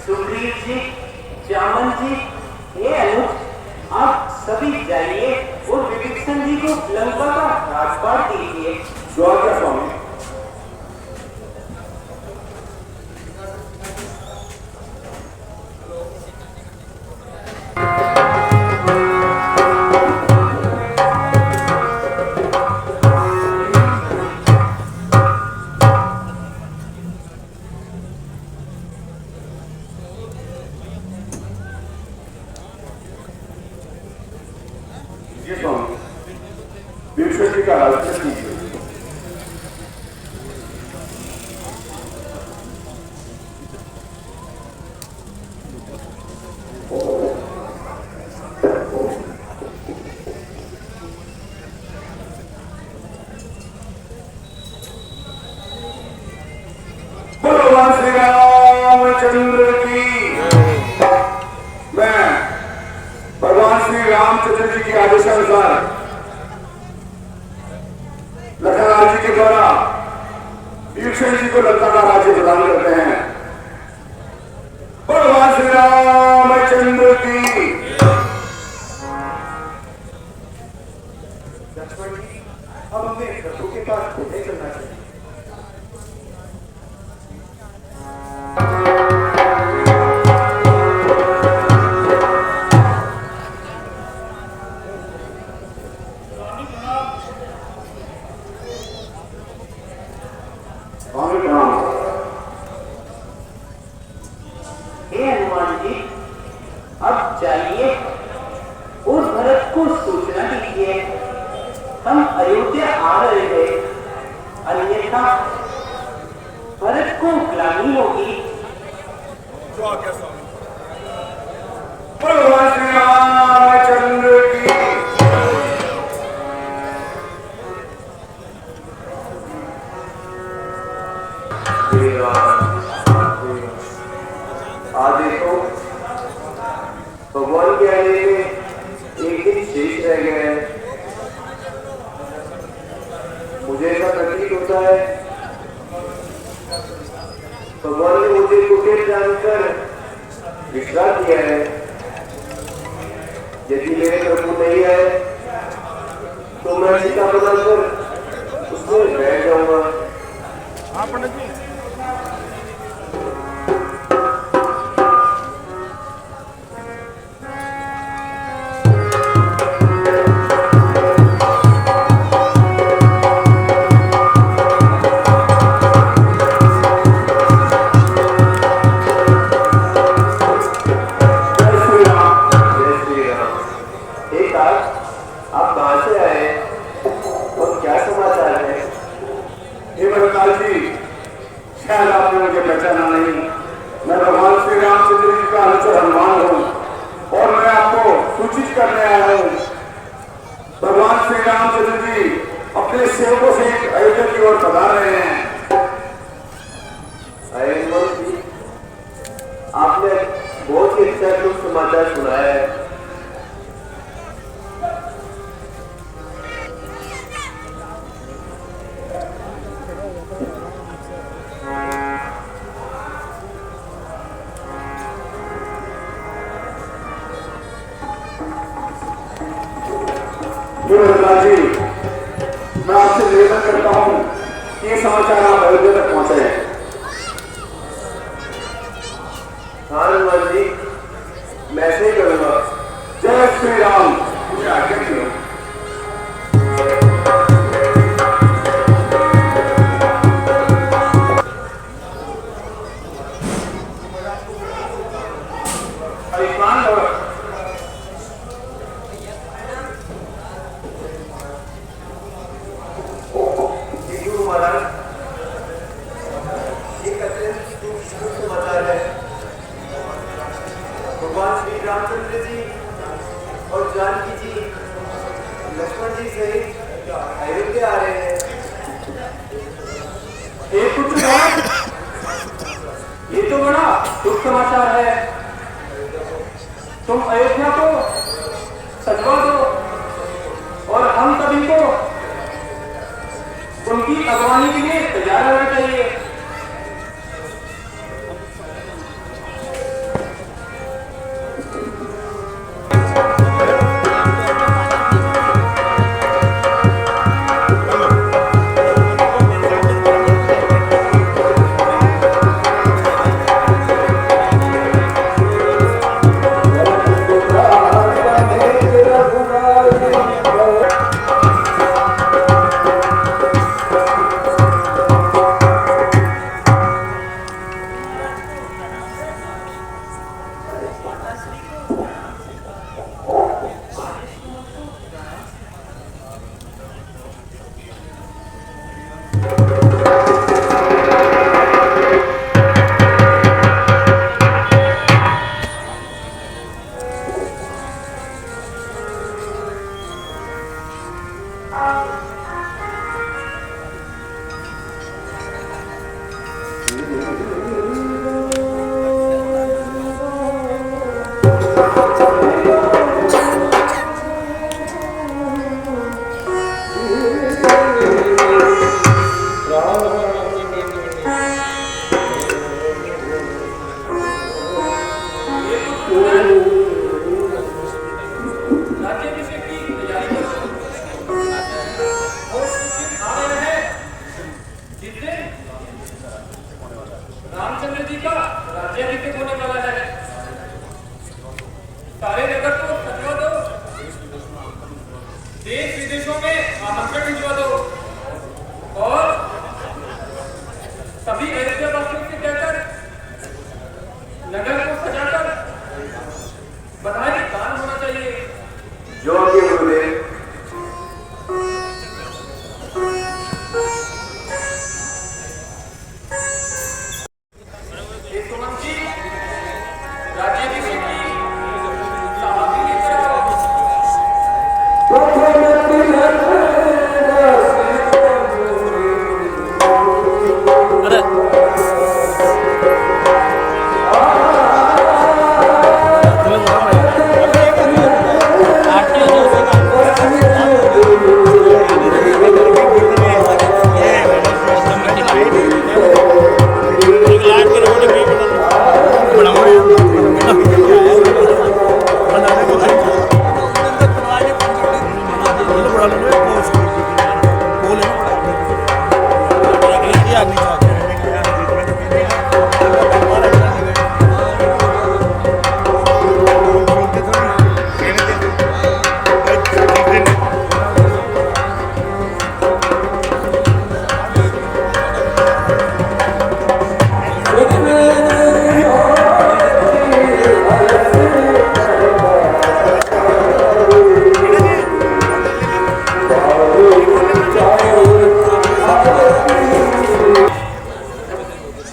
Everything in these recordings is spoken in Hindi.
सुग्रीव जी, जामन जी, ये अनुज, आप सभी जाइए और विभीषण जी को लंका का राजपाट दीजिए। जो आज्ञा स्वामी। विभीषण जी का राजपाट कीजिए। भगवान श्री रामचंद्र की। मैं भगवान श्री रामचंद्र जी के आदेशानुसार लखनलाल जी के द्वारा विभीषण जी को लंका का राज्य प्रदान करते हैं। भगवान श्री रामचंद्र की। लक्ष्मण जी, अब हमें प्रभु के पास घूमने चलना चाहिए। हे हनुमान जी, अब जाइए और भरत को सूचना दीजिए, हम अयोध्या आ रहे हैं, अन्यथा भरत को ग्लानि होगी। भगवान श्री रामचंद्र की। आज देखो भगवान के आने में एक दिन शेष रह गया है। मुझे ऐसा प्रतीत होता है भगवान ने मुझे कुटिल जानकर विश्राम दिया है। यदि मेरे प्रभु नहीं आए तो मैं सीता बनाकर उसमें बैठ जाऊंगा। आप कहां से आए और क्या समाचार है? हे भरतलाल जी, शायद आपने मुझे पहचाना नहीं। मैं भगवान श्री रामचंद्र जी का अनुचर हनुमान हूँ और मैं आपको सूचित करने आया हूँ। भगवान श्री रामचंद्र जी अपने सेवकों से अयोध्या की ओर पधार रहे हैं। हनुमान जी, आपने बहुत ही अच्छा कुछ समाचार सुनाया है। जी, मैं आपसे निवेदन करता हूं कि ये समाचार आप अयोध्या तक पहुंचे। हाँ हनुमान जी, मैं ऐसे ही करूंगा। जय श्री राम। मुझे आज्ञा दीजिए। आयुष्मान भव। भगवान श्री रामचंद्र जी और जानकी जी लक्ष्मण जी सहित अयोध्या आ रहे हैं। ये तो बड़ा दुख समाचार है। तुम अयोध्या को सजवा दो और हम सभी को उनकी अगवानी के लिए तैयार रहना चाहिए। राज्याभिषेक होने वाला है। सारे नगर को सजवा दो, देश विदेशों में आमंत्रण भिजवा दो और सभी अयोध्या वासियों से कहकर नगर को सजाकर बधाई दान होना चाहिए। जो आगे गुरुदेव। हे सुमन जी, राज्याभिषेक की सामग्री लेकर आओ।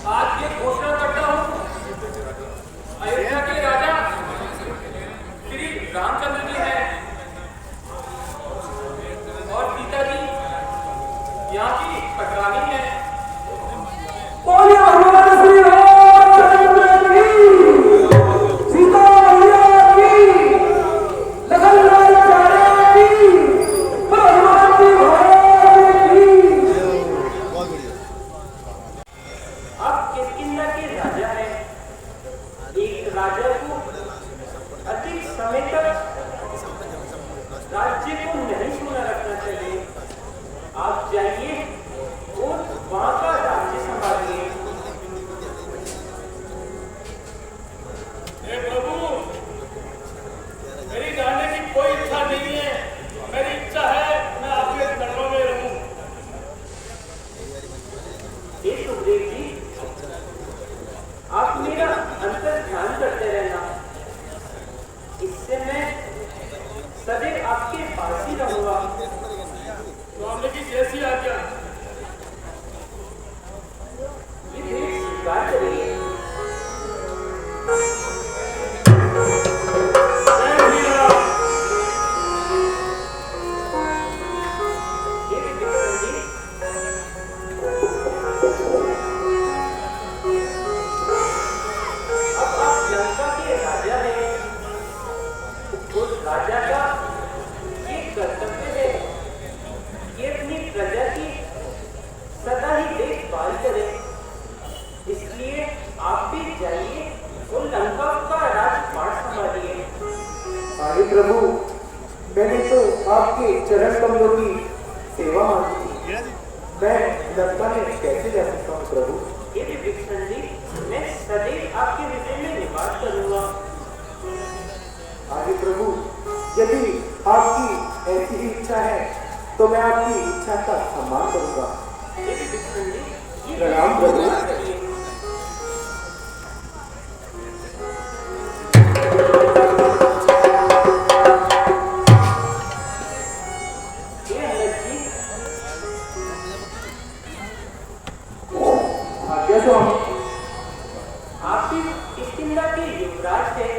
आज ये घोषणा करता हूँ, अयोध्या के राजा श्री रामचंद्र जी हैं और सीता जी यहाँ की पटरानी है। बोलिए भगवान श्री रामचंद्र की, सीता मैया की, लखन लाल प्यारे की, भगवान की महाराज की। आप किष्किंधा के राजा हैं। एक राजा को अधिक समय तक राज्य को नहीं सुना रखना चाहिए। आप जाइए और वहां का राज्य संभालिए। हे प्रभु, मेरी जाने की कोई इच्छा नहीं है। मेरी इच्छा है मैं आपके चरणों में रहूं। हे सुखदेव जी, आप मेरा अंतर ध्यान करते रहना। इससे मैं सदैव आपके पास ही रहूंगा। स्वामी की जैसी आज्ञा। ये भेंट स्वीकार करिए। जय श्री राम। हे विक्रम जी, अब आप लंका के राजा हैं। उस राजा का ये कर्तव्य है कि अपनी प्रजा की सदा ही देखभाल करे। इसलिए आप भी जाइए और लंका का राजपाट संभालिए। आगे प्रभु, मैंने तो आपके चरण कमलों की सेवा मांगी थी। मैं लंका में कैसे जा सकता हूँ प्रभु? हे विभीषण जी, मैं सदैव आपके हृदय में निवास करूंगा। आगे प्रभु, यदि आपकी ऐसी ही इच्छा है तो मैं आपकी इच्छा का सम्मान करूंगा। हे विभीषण जी, ये प्रणाम प्रभु। स्वीकार करिए। हे अनंत जी, आज्ञा स्वामी। आप भी किष्किंधा के युवराज थे।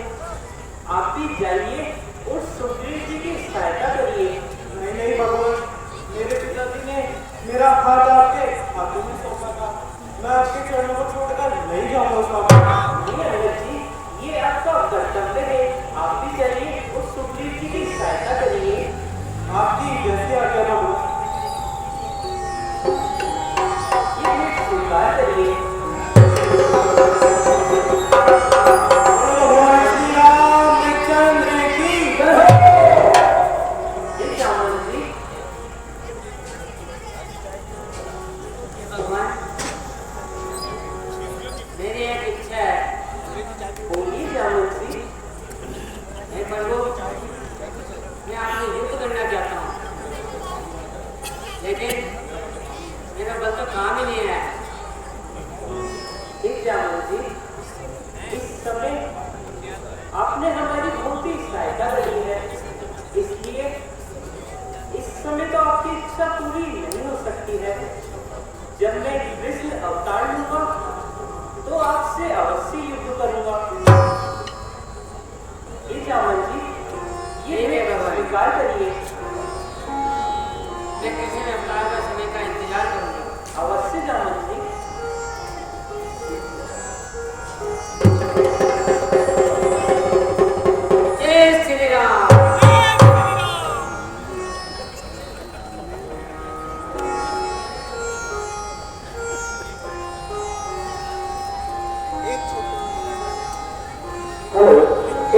आप भी जाइए और सुग्रीव जी की सहायता करिए। नहीं नहीं भगवान, मेरे पिताजी ने मेरा हाथ आपके हाथों में सौंपा था। मैं आपके चरणों को छोड़कर नहीं जाऊंगा स्वामी। ये अनंत जी, ये आपका कर्तव्य है। आप भी जाइए और सुग्रीव जी की सहायता करिए। आपकी जैसी आज्ञा भगवान। ये भेंट स्वीकार करिए। भगवान श्री रामचंद्र की। हे श्यामल जी, भगवान, मेरी एक इच्छा है।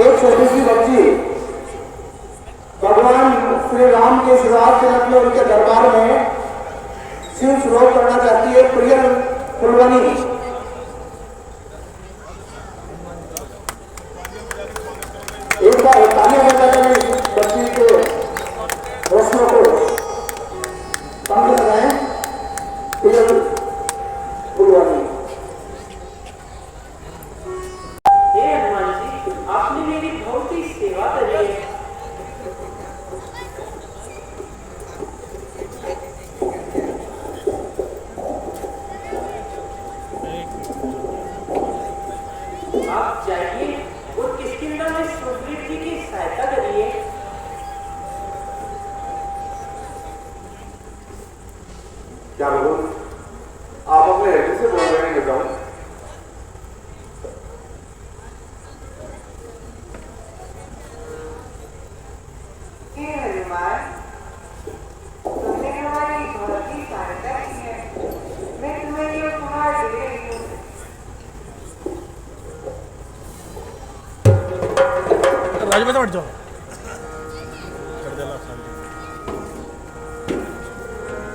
एक छोटी सी बच्ची भगवान श्री राम के श्राद्ध जनक में उनके दरबार में शिव श्लोक करना चाहती है। प्रिय कुलवनी, एक बार तालियां बजाकर इस बच्ची के हौसलों को ताली लगाएं। प्रिय कुलवनी, हे हनुमान जी, आपने मेरी बहुत ही सेवा करी है। आप जाइए और किष्किंधा में सुग्रीव जी की सहायता करिए। क्या बोलूं? आप अपने हृदय से बोल रहे हैं बताओ। हे हनुमान, तुमने हमारी बहुत ही सहायता की है। मैं तुम्हें ये उपहार दे रही हूँ। राजू बैठ जाओ।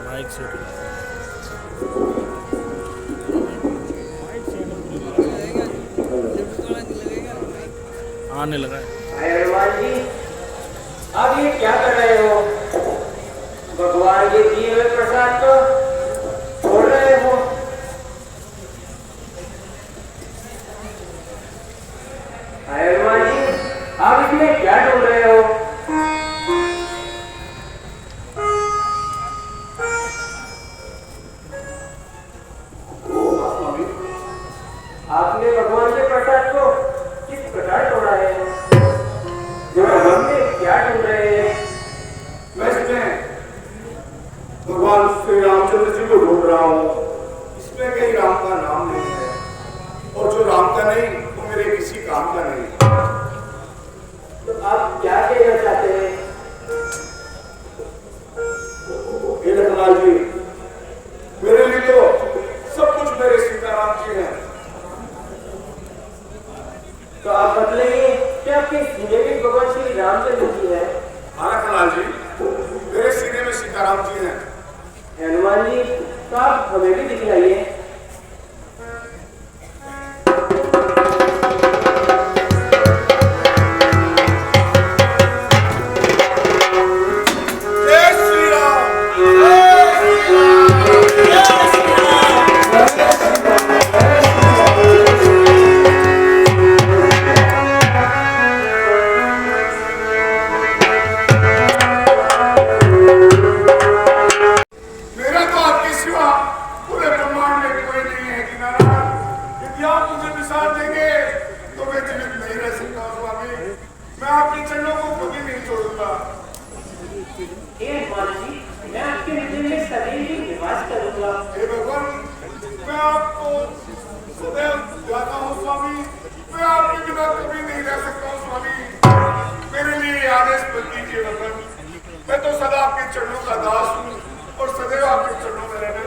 माइक सेट आने लगा है। हनुमान जी, अब ये क्या कर रहे हो? भगवान के दिए हुए प्रसाद को छोड़ रहे हो? हनुमान जी, आप इसमें क्या ढूंढ रहे हो? आपने भगवान के प्रसाद को किस प्रकार तोड़ा है? क्या ढूंढ रहे हैं? मैं इसमें भगवान श्री रामचंद्र जी को ढूंढ रहा हूँ। इसमें कहीं राम का नाम नहीं है, और जो राम का नहीं वो मेरे किसी काम का नहीं। तो आप क्या कहना चाहते हैं? हे लखनलाल जी, मेरे लिए तो सब कुछ मेरे सीताराम जी हैं। तो आप बतलाइए कि आपके सीने में भगवान श्री रामचंद्र जी है? हाँ लखनलाल जी, मेरे सीने में सीताराम जी हैं। हनुमान जी, तो आप हमें भी दिखलाइए। जय श्री राम, जय श्री राम, जय श्री मेरा तो आपके सिवा पूरे ब्रह्मांड में कोई नहीं है कि नारायण। यदि आप मुझे विसार देंगे तो मैं जीवित नहीं रह सकता हूँ स्वामी। मैं आपके चरणों को कभी नहीं छोड़ूंगा। हे हनुमान जी, मैं आपके हृदय में सदैव ही निवास करूंगा। हे भगवान, मैं आपको सदैव जाता हूँ स्वामी। मैं आपके बिना कभी नहीं रह सकता हूँ स्वामी। मेरे लिए ये आदेश मत कीजिए भगवान। मैं तो सदा आपके चरणों का दास हूँ और सदैव आपके चरणों में रहने